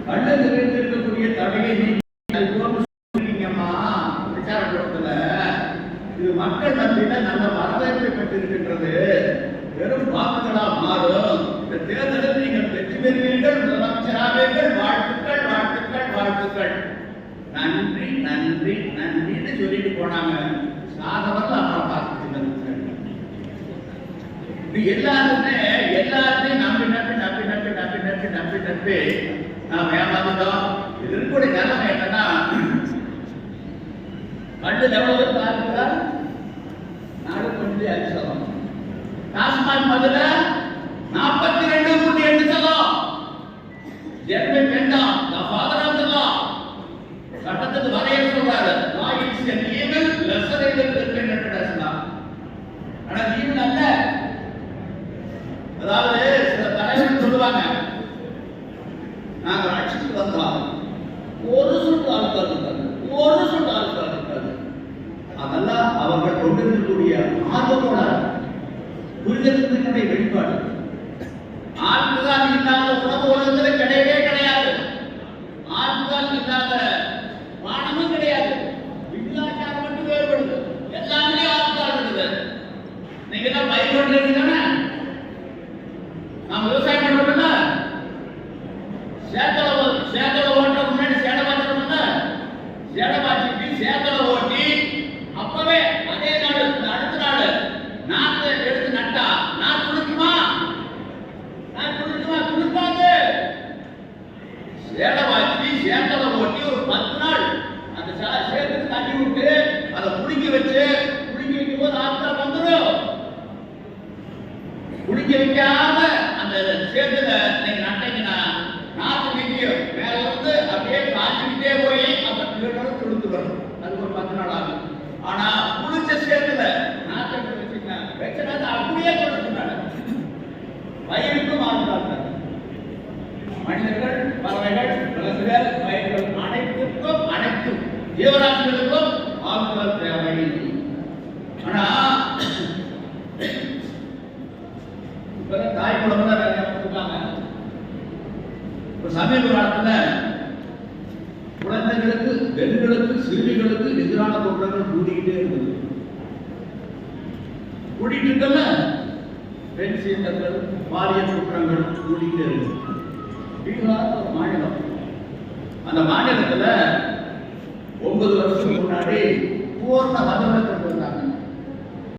கண்ணு நிறைந்திருக்கக்கூடிய தடையை நீங்கம்மா பிரச்சாரத்துல இது மக்கள் மத்தியில நல்ல வரவேற்பை பெற்றிருக்கின்றது. வெறும் வாக்குகளா மாறும். இந்த தேர்தலில் நீங்கள் வெற்றி பெறுவீர்கள், முதலமைச்சராவீர்கள். வாழ்த்துக்கள், வாழ்த்துக்கள், வாழ்த்துக்கள். நன்றி நன்றி நன்றின்னு சொல்லிட்டு போனாங்க. சாதவர்கள் அப்புறம் பார்த்துட்டு எல்லாத்தையும் நம்பி நம்பி நம்பி நம்பி நம்பி நம்பி நம்பி நம்பி நாம் ஏமாந்துட்டோம். இதற்குடைய நிலைமை என்னன்னா, கண்டு எவ்வளவு பார்க்கிறார், நாடு கொஞ்சம் அடிச்சோம். டாஸ்மாக் முதல்ல 42.8 சதம். ஜெர்மன் வேண்டாம், ஃபாதர் ஆஃப் தி லா. சட்டத்துக்கு வரையறை சொல்றாரு. லா is an evil lesser than the criminal. ஆனா evil அல்ல. அதாவது சில தலைவர்கள் சொல்லுவாங்க, நாங்கள் ஆட்சிக்கு வந்தோம் ஒரு சொட்டு ஆட்கள் இருக்காது, ஒரு சொட்டு ஆட்கள் இருக்காது. அதெல்லாம் அவர்கள் கொண்டிருக்கக்கூடிய ஆர்வத்தோட புரிதலினுடைய வெளிப்பாடு. ஆட்கள் இல்லாத உணவு உலகத்தில் கிடையவே கிடையாது. ஆட்கள் இல்லாத வானமும் கிடையாது. வில்லாச்சாரம் மட்டும் வேறுபடுது. எல்லாமே ஆட்கள் இருக்குது. நீங்க தான் பயிர் பண்றீங்க தானே, நாம் விவசாயம் பண்றோம்ல, சேத்தலை ஓட்டுற முன்னாடி சேடை பாய்ச்சணும்ல, சேடை பாய்ச்சிட்டு சேத்தலை ஓட்டி அப்பவே அதே நாடு அடுத்த நாடு நாற்று எடுத்து நட்டா நாற்று துணிக்குமா? துணிக்காது. சேடை பாய்ச்சி சேத்தலை ஓட்டி ஒரு 10 நாள் அந்த சேத்துக்கு தண்ணி விட்டு அதை புடிக்க வச்சு புடிக்க வைக்கும் போது ஆத்திரம் வந்துடும். புடிக்க வைக்காம அந்த சேத்துல நீங்க நட்டீங்கன்னா நாற்று வீட்டியும் மேல வந்து அப்படியே காய்ச்சிக்கிட்டே போய் அந்த பிள்ளைகளோட துடுத்து வரும். அதுக்கு ஒரு 10 நாள் ஆகும். ஆனா புளிச்ச சேத்துல நாற்று வச்சுக்கா வச்சா அப்படியே கொடுத்துட்டாங்க. வயிறுக்கும் ஆறுதாங்க. மனிதர்கள், பறவைகள், விலங்குகள், பயிர்கள் அனைத்தும் ஜீவராசிகளுக்கும் ஆறுதல் தேவை. ஆனா தாய் குழந்தை கொடுத்தாங்க. சமீப காலத்துல குழந்தைகளுக்கு, பெண்களுக்கு, சிறுமிகளுக்கு எதிரான குற்றங்கள் கூடிக்கிட்டே இருந்தது. கூடிட்டு இருக்கல, பெண் சீண்டங்கள், பாலியல் குற்றங்கள் கூடிக்கிட்டே இருக்கு. பீகார் ஒரு மாநிலம். அந்த மாநிலத்துல 9 வருஷத்துக்கு முன்னாடி பூர்ண மதவிலக்கு